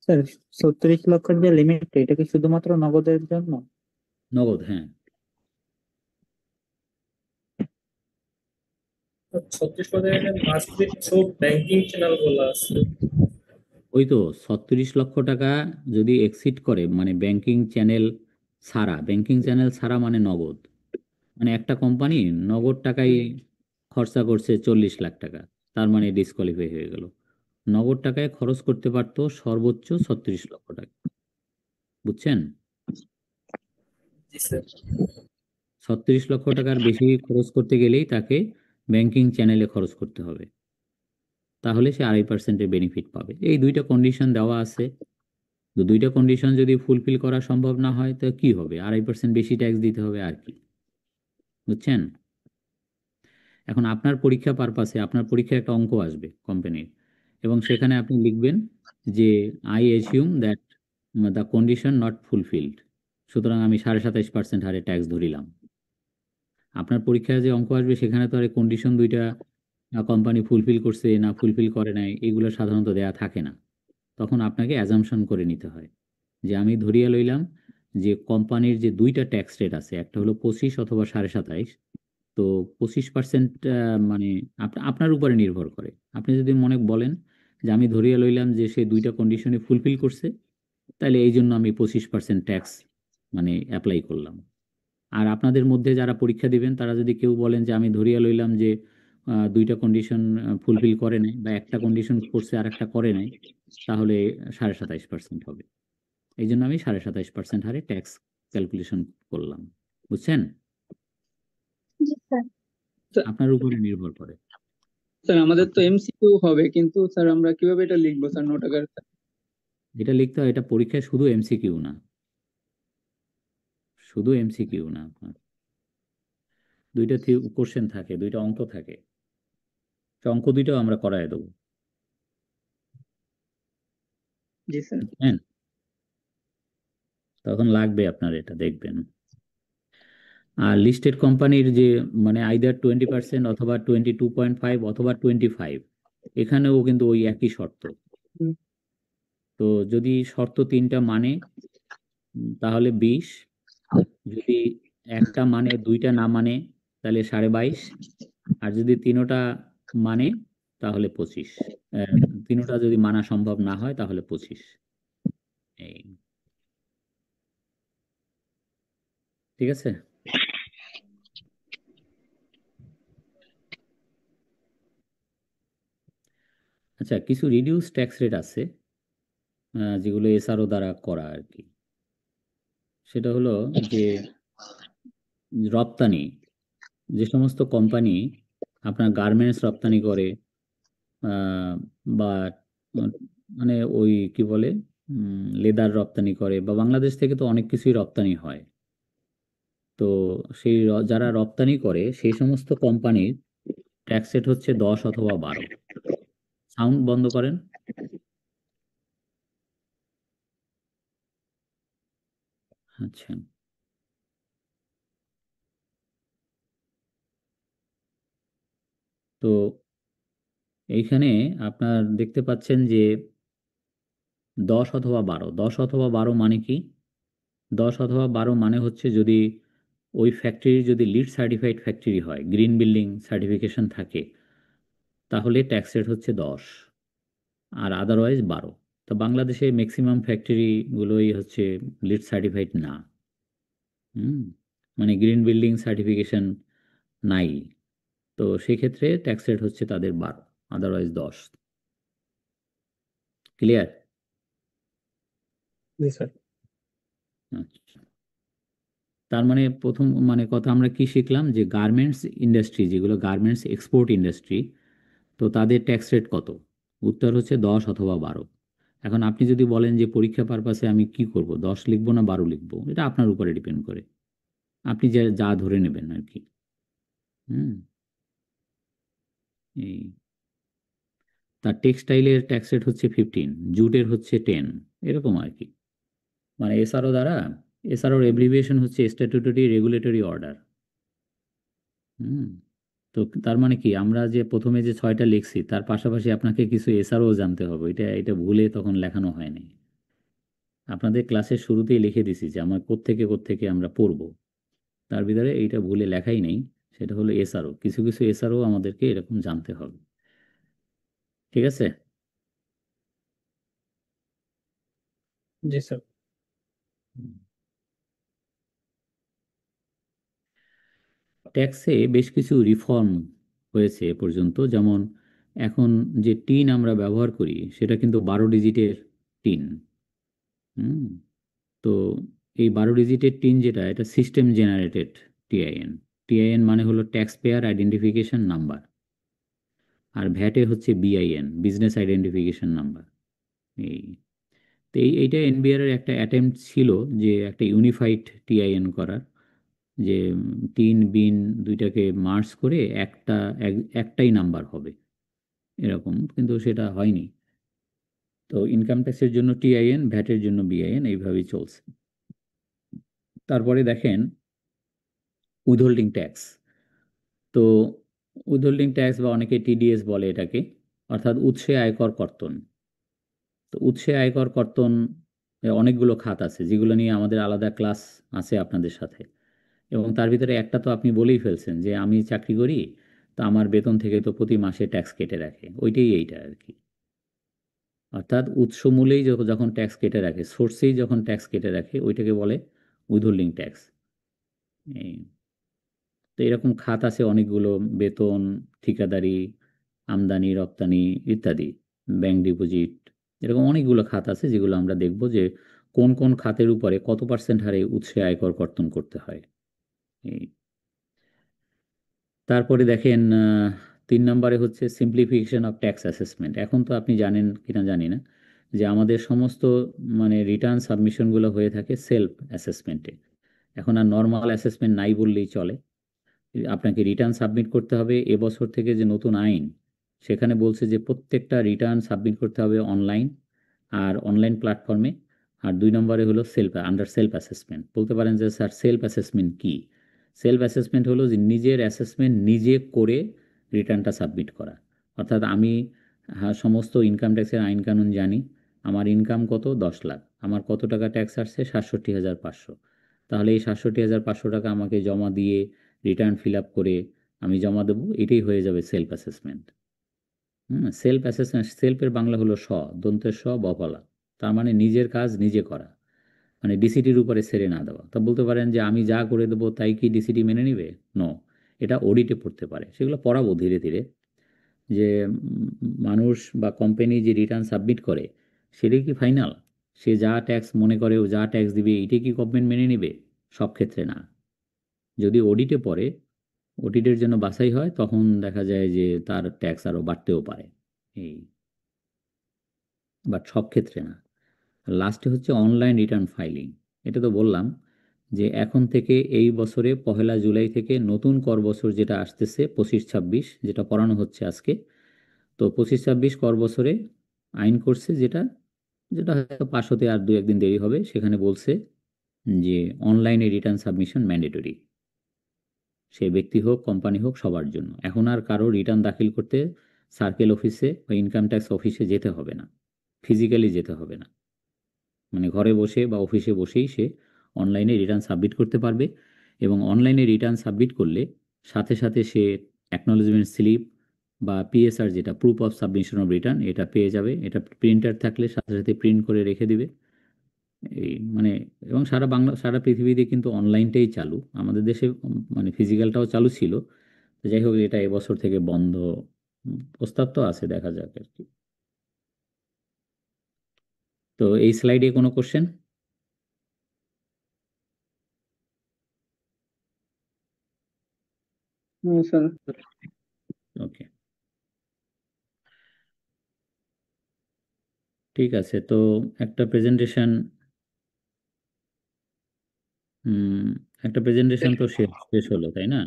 স্যার 36 লক্ষের যে লিমিট, এটা কি শুধুমাত্র নগদের জন্য? নগদ, হ্যাঁ। 36 মাসে সব ব্যাংকিং চ্যানেল গুলো আছে। ওই তো 36 লক্ষ টাকা যদি এক্সিড করে, মানে ব্যাংকিং চ্যানেল ছাড়া মানে নগদ, মানে একটা কোম্পানি নগদ টাকায় খরচা করছে 40 লাখ টাকা, তার মানে ডিসকোয়ালিফাই হয়ে গেল। নগদ টাকায় খরচ করতে পারতো সর্বোচ্চ 36 লক্ষ টাকা। বুঝছেন? জি স্যার। 36 লক্ষ টাকার বেশি খরচ করতে গেলেই তাকে ব্যাংকিং চ্যানেলে খরচ করতে হবে, তাহলে সে 2.5%-এর বেনিফিট পাবে। এই দুইটা কন্ডিশন দেওয়া আছে। তো দুইটা কন্ডিশন যদি ফুলফিল করা সম্ভব না হয়, তো কি হবে? 2.5% বেশি ট্যাক্স দিতে হবে আর কি। বুঝছেন? এখন আপনার পরীক্ষা পারপাসে আপনার পরীক্ষায় একটা অঙ্ক আসবে কোম্পানির, এবং সেখানে আপনি লিখবেন যে I assume that the condition not fulfilled, সুতরাং আমি 27.5% হারে ট্যাক্স ধরিলাম। আপনার পরীক্ষায় যে অঙ্ক আসবে সেখানে তো আর কন্ডিশন দুইটা কোম্পানি ফুলফিল করছে না ফুলফিল করে নাই এগুলো সাধারণত দেয়া থাকে না। তখন আপনাকে অ্যাজাম্পশন করে নিতে হয় যে আমি ধরিয়া লইলাম যে কোম্পানির যে দুইটা ট্যাক্স রেট আছে, একটা হলো 25 অথবা 27.5। তো 25% মানে আপনার উপরে নির্ভর করে। আপনি যদি মনে বলেন যে আমি ধরিয়া লইলাম যে সে দুইটা কন্ডিশনে ফুলফিল করছে, তাহলে এই জন্য আমি 25% ট্যাক্স মানে অ্যাপ্লাই করলাম। আর আপনাদের মধ্যে যারা পরীক্ষা দিবেন তারা যদি কেউ বলেন যে আমি ধরিয়া লইলাম যে দুইটা কন্ডিশন ফুলফিল করে নাই, বা একটা কন্ডিশন করছে আর একটা করে নাই, তাহলে 27.5% হবে। এই জন্য আমি 27.5% হারে ট্যাক্স ক্যালকুলেশন করলাম। বুঝছেন? আপনার উপরে নির্ভর করে। স্যার আমাদের তো এমসিকিউ হবে, কিন্তু স্যার আমরা কিভাবে এটা লিখবো স্যার নোট আকারে? এটা লিখতে হয়, এটা পরীক্ষায় শুধু এমসিকিউ না, শুধু এমসিকিউ না, আপনার দুইটা কোশ্চেন থাকে, দুইটা অঙ্ক থাকে। সে অঙ্ক দুইটাও আমরা করায় দেবো। জি স্যার। হ্যাঁ, তখন লাগবে আপনার, এটা দেখবেন। আর লিস্টেড কোম্পানির যে মানে আইদার 20% অথবা 22.5 অথবা 25, এখানেও কিন্তু ওই একই শর্ত। তো যদি শর্ত তিনটা মানে তাহলে 20, যদি একটা মানে দুইটা না মানে তাহলে 22.5, আর যদি তিনোটা মানে তাহলে 25। তিনোটা যদি মানা সম্ভব না হয় তাহলে 25। এই, ঠিক আছে? আচ্ছা, আচ্ছা, কিছু রিডিউস ট্যাক্স রেট আছে যেগুলো এসআরও দ্বারা করা আর কি। সেটা হলো যে রপ্তানি, যে সমস্ত কোম্পানি আপনার গার্মেন্টস রপ্তানি করে বা মানে ওই কি বলে লেদার রপ্তানি করে, বা বাংলাদেশ থেকে তো অনেক কিছুই রপ্তানি হয়। তো সেই যারা রপ্তানি করে সেই সমস্ত কোম্পানির ট্যাক্স রেট হচ্ছে 10 অথবা 12। সাউন্ড বন্ধ করেন। আচ্ছা, তো এইখানে আপনার দেখতে পাচ্ছেন যে 10 অথবা 12, 10 অথবা 12 মানে কি? 10 অথবা 12 মানে হচ্ছে যদি ওই ফ্যাক্টরি যদি লিড সার্টিফাইড ফ্যাক্টরি হয়, গ্রিন বিল্ডিং সার্টিফিকেশন থাকে, তাহলে ট্যাক্স রেট হচ্ছে 10, আর আদারওয়াইজ 12। তো বাংলাদেশে ম্যাক্সিমাম ফ্যাক্টরিগুলোই হচ্ছে লিড সার্টিফাইড না। মানে গ্রিন বিল্ডিং সার্টিফিকেশন নাই, তো সেক্ষেত্রে ট্যাক্স রেট হচ্ছে তাদের 12, আদারওয়াইজ 10। ক্লিয়ার? জি স্যার। আচ্ছা, তার মানে প্রথম মানে কথা আমরা কি শিখলাম, যে গার্মেন্টস ইন্ডাস্ট্রি, যেগুলো গার্মেন্টস এক্সপোর্ট ইন্ডাস্ট্রি, তো তাদের ট্যাক্স রেট কত? উত্তর হচ্ছে 10 অথবা 12। এখন আপনি যদি বলেন যে পরীক্ষা পারপাসে আমি কি করব, 10 লিখবো না 12 লিখবো, এটা আপনার উপরে ডিপেন্ড করে, আপনি যা যা ধরে নেবেন আর কি। হুম এই তার টেক্সটাইলের ট্যাক্স রেট হচ্ছে 15, জুটের হচ্ছে 10, এরকম আর কি। মানে এসআরও দ্বারা, এসআরওর এব্রিভিয়েশন হচ্ছে স্ট্যাটুটরি রেগুলেটরি অর্ডার। হুম তো তার মানে কি, আমরা যে প্রথমে যে 6টা লিখছি তার পাশাপাশি আপনাকে কিছু এসআরও জানতে হবে, এটা এটা ভুলে তখন লেখানো হয়নি। আপনাদের ক্লাসের শুরুতেই লিখে দিছি যে আমার কোত্থেকে আমরা পড়ব, তার ভিতরে এইটা ভুলে লেখাই নেই। সেটা হলো এসআরও, কিছু কিছু এসআরও আমাদেরকে এরকম জানতে হবে। ঠিক আছে? জি স্যার। ট্যাক্সে বেশ কিছু রিফর্ম হয়েছে এ পর্যন্ত, যেমন এখন যে টিন আমরা ব্যবহার করি সেটা কিন্তু 12 ডিজিটের টিন। হুম তো এই 12 ডিজিটের টিন যেটা, এটা সিস্টেম জেনারেটেড টিআইএন। টিআইএন মানে হলো ট্যাক্স পেয়ার আইডেন্টিফিকেশন নাম্বার, আর ভ্যাটে হচ্ছে বিআইএন, বিজনেস আইডেন্টিফিকেশন নাম্বার। এই তো এইটা এনবিআর এর একটা অ্যাটেম্প্ট ছিল যে একটা ইউনিফাইড টিআইএন করার, যে টিন বিন দুইটাকে মার্জ করে একটাই নাম্বার হবে এরকম, কিন্তু সেটা হয়নি। তো ইনকাম ট্যাক্সের জন্য টিআইএন, ভ্যাটের জন্য বিআইএন, এইভাবেই চলছে। তারপরে দেখেন উইথহোল্ডিং ট্যাক্স। তো উইথহোল্ডিং ট্যাক্স বা অনেকে টিডিএস বলে এটাকে, অর্থাৎ উৎসে আয়কর কর্তন। তো উৎসে আয়কর কর্তন অনেকগুলো খাত আছে, যেগুলো নিয়ে আমাদের আলাদা ক্লাস আছে আপনাদের সাথে। এবং তার ভিতরে একটা তো আপনি বলেই ফেলছেন যে আমি চাকরি করি, তো আমার বেতন থেকে তো প্রতি মাসে ট্যাক্স কেটে রাখে, ওইটাই এইটা আর কি। অর্থাৎ উৎস মূলেই যখন ট্যাক্স কেটে রাখে, সোর্সেই যখন ট্যাক্স কেটে রাখে, ওইটাকে বলে উইথহোল্ডিং ট্যাক্স। তো এরকম খাত আছে অনেকগুলো, বেতন, ঠিকাদারি, আমদানি রপ্তানি ইত্যাদি, ব্যাংক ডিপোজিট, এরকম অনেকগুলো খাত আছে যেগুলো আমরা দেখব যে কোন কোন খাতের উপরে কত পার্সেন্ট হারে উৎসে আয়কর কর্তন করতে হয়। এই তারপরে দেখেন 3 নম্বরে হচ্ছে সিম্পলিফিকেশন অফ ট্যাক্স অ্যাসেসমেন্ট। এখন তো আপনি জানেন কিনা জানি না যে আমাদের সমস্ত মানে রিটার্ন সাবমিশনগুলো হয়ে থাকে সেলফ অ্যাসেসমেন্টে। এখন আর নর্মাল অ্যাসেসমেন্ট নাই বললেই চলে। আপনাকে রিটার্ন সাবমিট করতে হবে। এবছর থেকে যে নতুন আইন, সেখানে বলছে যে প্রত্যেকটা রিটার্ন সাবমিট করতে হবে অনলাইন, আর অনলাইন প্ল্যাটফর্মে। আর 2 নম্বরে হলো আন্ডার সেলফ অ্যাসেসমেন্ট। বলতে পারেন যে স্যার সেলফ অ্যাসেসমেন্ট কি? সেলফ অ্যাসেসমেন্ট হলো যে নিজের অ্যাসেসমেন্ট নিজে করে রিটার্নটা সাবমিট করা। অর্থাৎ আমি সমস্ত ইনকাম ট্যাক্সের আইন কানুন জানি, আমার ইনকাম কত, 10 লাখ, আমার কত টাকা ট্যাক্স আসছে, 67,500। তাহলে এই 67,500 টাকা আমাকে জমা দিয়ে রিটার্ন ফিল আপ করে আমি জমা দেবো, এটাই হয়ে যাবে সেলফ অ্যাসেসমেন্ট। সেলফ অ্যাসেসমেন্ট, সেলফের বাংলা হলো দন্তের বফলা, তার মানে নিজের কাজ নিজে করা, মানে ডিসিটির উপরে ছেড়ে না দেওয়া। তা বলতে পারেন যে আমি যা করে দেবো তাই কি ডিসিটি মেনে নিবে? নো, এটা অডিটে পড়তে পারে, সেগুলো পড়াবো ধীরে ধীরে। যে মানুষ বা কোম্পানি যে রিটার্ন সাবমিট করে সেটাই কি ফাইনাল? সে যা ট্যাক্স মনে করে ও যা ট্যাক্স দিবে এটাই কি গভর্নমেন্ট মেনে নেবে? সব ক্ষেত্রে না। যদি অডিটে পড়ে, অডিটের জন্য বাছাই হয়, তখন দেখা যায় যে তার ট্যাক্স আরও বাড়তেও পারে। এই, বাট সব ক্ষেত্রে না। লাস্টে হচ্ছে অনলাইন রিটার্ন ফাইলিং। এটা তো বললাম যে এখন থেকে এই বছরে 1 জুলাই থেকে নতুন কর বছর যেটা আসতেছে 25-26, যেটা পড়ানো হচ্ছে আজকে, তো 25-26 কর বছরে আইন করছে যেটা, যেটা হয়তো পাশ হতে আর 2-1 দিন দেরি হবে, সেখানে বলছে যে অনলাইনে রিটার্ন সাবমিশন ম্যান্ডেটরি। সে ব্যক্তি হোক কোম্পানি হোক সবার জন্য। এখন আর কারো রিটার্ন দাখিল করতে সার্কেল অফিসে বা ইনকাম ট্যাক্স অফিসে যেতে হবে না, ফিজিক্যালি যেতে হবে না। মানে ঘরে বসে বা অফিসে বসেই সে অনলাইনে রিটার্ন সাবমিট করতে পারবে, এবং অনলাইনে রিটার্ন সাবমিট করলে সাথে সাথে সে অ্যাকনোলেজমেন্ট স্লিপ বা পিএসআর, যেটা proof of submission of return, এটা পেয়ে যাবে। এটা প্রিন্টার থাকলে সাথে সাথে প্রিন্ট করে রেখে দিবে। এই মানে, এবং সারা পৃথিবীতে কিন্তু অনলাইনটাই চালু, আমাদের দেশে মানে ফিজিক্যালটাও চালু ছিল। তো যাই হোক, এটা এবছর থেকে বন্ধ। প্রস্তাব তো আছে, দেখা যাক আর কি। তো এই স্লাইডে কোনো কোশ্চেন? স্যার ওকে, ঠিক আছে। তো একটা প্রেজেন্টেশন একটা প্রেজেন্টেশন তো শেষ শেষ হলো, তাই না?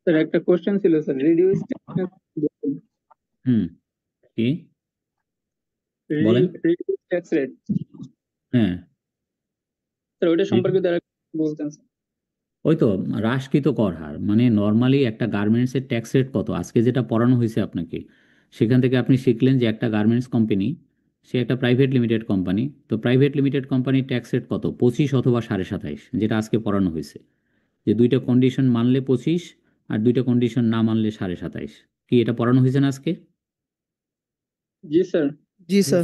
স্যার একটা কোশ্চেন ছিল স্যার, রিডিউস হুম, কি বলেন? ট্যাক্স রেট, হ্যাঁ, স্যার ওইটা সম্পর্কে যদি আরেকটু বলতেন স্যার। ওই তো হ্রাসকৃত কর হার, মানে নর্মালি একটা গার্মেন্টসের ট্যাক্স রেট কত, আজকে যেটা পড়ানো হয়েছে আপনাকে, সেখান থেকে আপনি শিখলেন যে একটা গার্মেন্টস কোম্পানি, সে একটা প্রাইভেট লিমিটেড কোম্পানি, তো প্রাইভেট লিমিটেড কোম্পানির ট্যাক্স রেট কত? 25 অথবা 27.5, যেটা আজকে পড়ানো হয়েছে। যে দুইটা কন্ডিশন মানলে 25, আর দুইটা কন্ডিশন না মানলে 27.5। কি এটা পড়ানো হয়েছে না আজকে? জি স্যার। জি স্যার।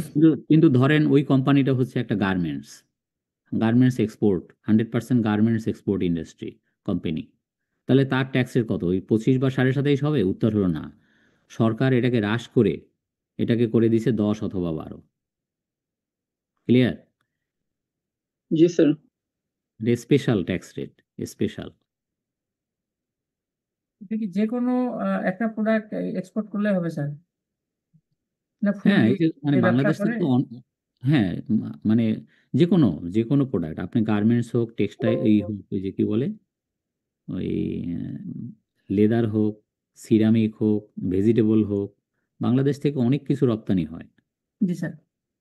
কিন্তু ধরেন ওই কোম্পানিটা হচ্ছে একটা garments export, 100% garments export industry company, তাহলে তার ট্যাক্সের কত? ওই 25 বা 27.5 হবে? উত্তর হলো না। সরকার এটাকে হ্রাস করে এটাকে করে দিছে 10 অথবা 12। ক্লিয়ার? জি sir. Special tax rate, special. এটা কি যে কোনো একটা প্রোডাক্ট এক্সপোর্ট করলে হবে স্যার, না হ্যাঁ, ফুললি এই যে মানে ব্যবসা বাংলাদেশ করে? থেকে তো হ্যাঁ, মানে যে কোনো প্রোডাক্ট, আপনি গার্মেন্টস হোক, টেক্সটাইল এই হোক, ওই যে কি বলে, ওই লেদার হোক, সিরামিক হোক, ভেজিটেবল হোক, বাংলাদেশ থেকে অনেক কিছু রপ্তানি হয়। জি স্যার।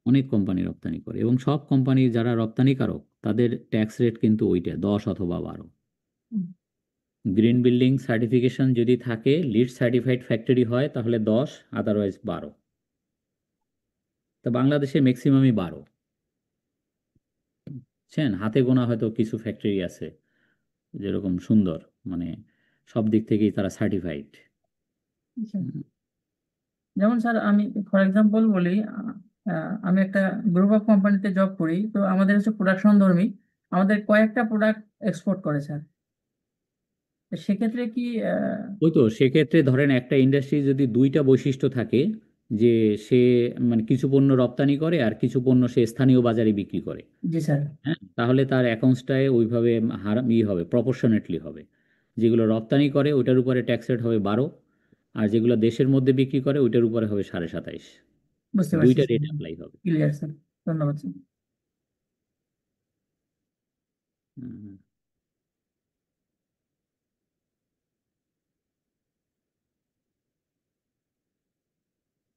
অনেক কোম্পানি রপ্তানি করে, এবং সব কোম্পানি যারা রপ্তানিকারক তাদের ট্যাক্স রেট কিন্তু ওইটা 10 অথবা 12। গ্রিন বিল্ডিং সার্টিফিকেশন যদি থাকে, লিড সার্টিফাইড ফ্যাক্টরি হয়, তাহলে 10, আদারওয়াইজ 12। তো বাংলাদেশে ম্যাক্সিমামই 12। বুঝছেন, হাতে গোনা হয়তো কিছু ফ্যাক্টরি আছে যেরকম সুন্দর, মানে সব দিক থেকেই তারা সার্টিফাইড। যেমন স্যার আমি ফর এক্সাম্পল বলি, আমি একটা গ্রুপ অফ কোম্পানিতে জব করি, তো আমাদের হচ্ছে প্রোডাকশন ধর্মী, আমাদের কয়েকটা প্রোডাক্ট এক্সপোর্ট করে স্যার। তো সেক্ষেত্রে কি ওই তো, সেক্ষেত্রে ধরেন একটা ইন্ডাস্ট্রি যদি দুইটা বৈশিষ্ট্য থাকে, যে সে মানে কিছু পণ্য রপ্তানি করে আর কিছু পণ্য সে স্থানীয় বাজারে বিক্রি করে, জি স্যার। হ্যাঁ, তাহলে তার অ্যাকাউন্টসটায় ওইভাবে হার হবে, প্রপোর্শনেটলি হবে। যেগুলো রপ্তানি করে ওইটার উপরে ট্যাক্স রেট হবে 12, আর যেগুলো দেশের মধ্যে বিক্রি করে ওইটার উপরে হবে 27.5। বুঝতে পারছি দুইটা স্যার। রেট অ্যাপ্লাই হবে। ক্লিয়ার স্যার, ধন্যবাদ স্যার। হুম।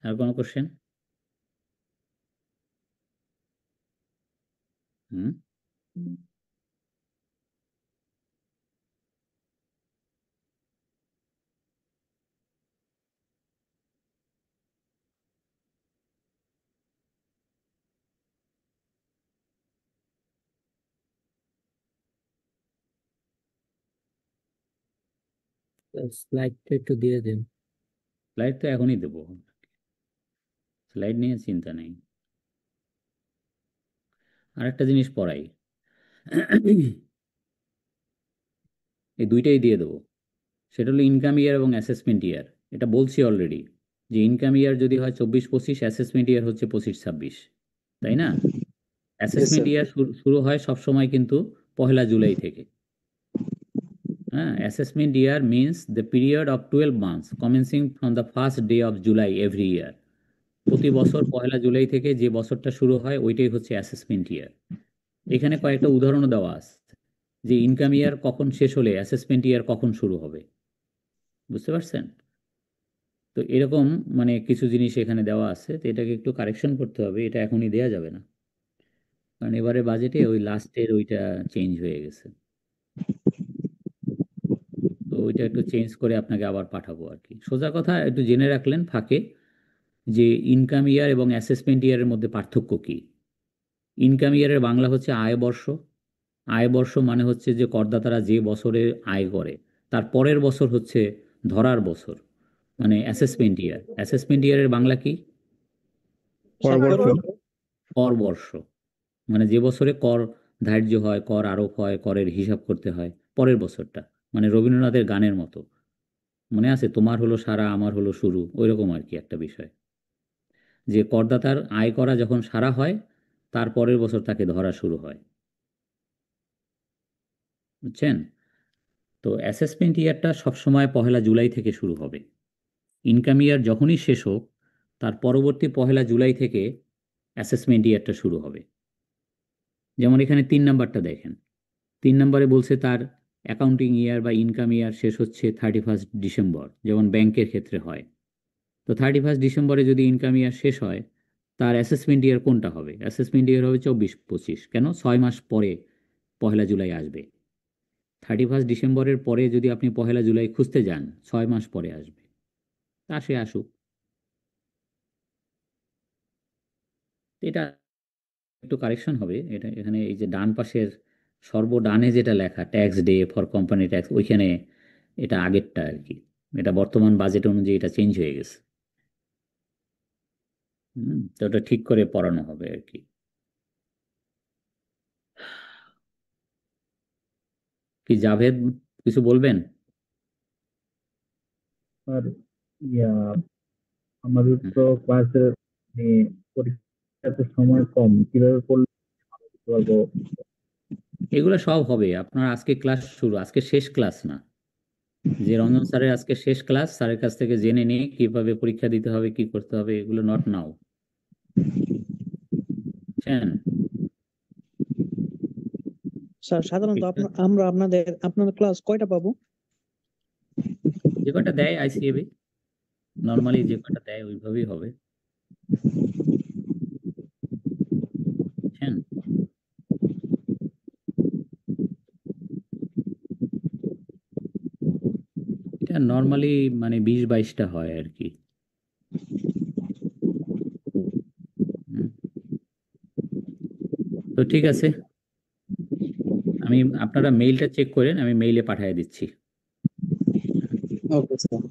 আর কোনো কোশ্চেন? হুম, স্লাইডটা একটু দিয়ে দিন। স্লাইড তো এখনই দেবো, স্লাইড নিয়ে চিন্তা নেই। আর একটা জিনিস পড়াই, এই দুইটাই দিয়ে দেবো। সেটা হলো ইনকাম ইয়ার এবং অ্যাসেসমেন্ট ইয়ার। এটা বলছি অলরেডি যে ইনকাম ইয়ার যদি হয় 24-25, অ্যাসেসমেন্ট ইয়ার হচ্ছে 25-26, তাই না? অ্যাসেসমেন্ট ইয়ার শুরু হয় সবসময় কিন্তু 1 জুলাই থেকে। হ্যাঁ, assessment year means the period of 12 months commencing from the first day of July every year. প্রতি বছর 1 জুলাই থেকে যে বছরটা শুরু হয় ওইটাই হচ্ছে অ্যাসেসমেন্ট ইয়ার। এখানে কয়েকটা উদাহরণও দেওয়া আছে যে ইনকাম ইয়ার কখন শেষ হলে অ্যাসেসমেন্ট ইয়ার কখন শুরু হবে, বুঝতে পারছেন? তো এরকম মানে কিছু জিনিস এখানে দেওয়া আছে, তো এটাকে একটু কারেকশন করতে হবে, এটা এখনই দেয়া যাবে না, কারণ এবারে বাজেটে ওই লাস্টের ওইটা চেঞ্জ হয়ে গেছে। তো ওইটা একটু চেঞ্জ করে আপনাকে আবার পাঠাবো আর কি। সোজা কথা একটু জেনে রাখলেন ফাঁকে যে ইনকাম ইয়ার এবং অ্যাসেসমেন্ট ইয়ারের মধ্যে পার্থক্য কি। ইনকাম ইয়ারের বাংলা হচ্ছে আয়বর্ষ। আয়বর্ষ মানে হচ্ছে যে করদাতারা যে বছরে আয় করে তার পরের বছর হচ্ছে ধরার বছর, মানে অ্যাসেসমেন্ট ইয়ার। অ্যাসেসমেন্ট ইয়ারের বাংলা কি? কর বর্ষ। মানে যে বছরে কর ধার্য হয়, কর আরোপ হয়, করের হিসাব করতে হয় পরের বছরটা, মানে রবীন্দ্রনাথের গানের মতো, মনে আছে তোমার হলো সারা আমার হলো শুরু, ওইরকম আর কি একটা বিষয়, যে করদাতার আয় করা যখন সারা হয় তার পরের বছর তাকে ধরা শুরু হয়, বুঝছেন? তো অ্যাসেসমেন্ট ইয়ারটা সবসময় 1 জুলাই থেকে শুরু হবে। ইনকাম ইয়ার যখনই শেষ হোক তার পরবর্তী 1 জুলাই থেকে অ্যাসেসমেন্ট ইয়ারটা শুরু হবে। যেমন এখানে 3 নাম্বারটা দেখেন, 3 নম্বরে বলছে তার অ্যাকাউন্টিং ইয়ার বা ইনকাম ইয়ার শেষ হচ্ছে 31 ডিসেম্বর, যেমন ব্যাংকের ক্ষেত্রে হয়। তো 31 ডিসেম্বরে যদি ইনকাম ইয়ার শেষ হয় তার অ্যাসেসমেন্ট ইয়ার কোনটা হবে? অ্যাসেসমেন্ট ইয়ার হবে 24-25। কেন? 6 মাস পরে 1 জুলাই আসবে। 31 ডিসেম্বরের পরে যদি আপনি 1 জুলাই খুঁজতে যান 6 মাস পরে আসবে। তা সে আসুক, এটা একটু কারেকশন হবে। এটা এখানে এই যে ডান পাশের সর্বডানে যেটা লেখা tax day for company tax, ওইখানে এটা আগেরটা আর কি, এটা বর্তমান বাজেট অনুযায়ী এটা চেঞ্জ হয়ে গেছে। তো ওটা ঠিক করে পড়ানো হবে আর কি। কি জাভেদ কিছু বলবেন? আর আমাদের তো ক্লাসের পরীক্ষাতে সময় কম, কিভাবে পড়লে ভালো করতে পারবো? এগুলো সব হবে আপনার। আজকে ক্লাস শুরু, আজকে শেষ ক্লাস না, যে রঞ্জন স্যারের আজকে শেষ ক্লাস, স্যারের কাছ থেকে জেনে নিয়ে কিভাবে পরীক্ষা দিতে হবে, কি করতে হবে, এগুলো নট নাও, বুঝছেন? স্যার সাধারণত আমরা আপনাদের ক্লাস কয়টা পাবো? যে কটা দেয় আইসিএবি, নর্মালি যে কটা দেয় ওইভাবেই হবে, বুঝছেন? এটা নর্মালি মানে 20-22টা হয় আর কি। তো ঠিক আছে, আপনারা মেইলটা চেক করেন, আমি মেইলে পাঠিয়ে দিচ্ছি। Okay sir.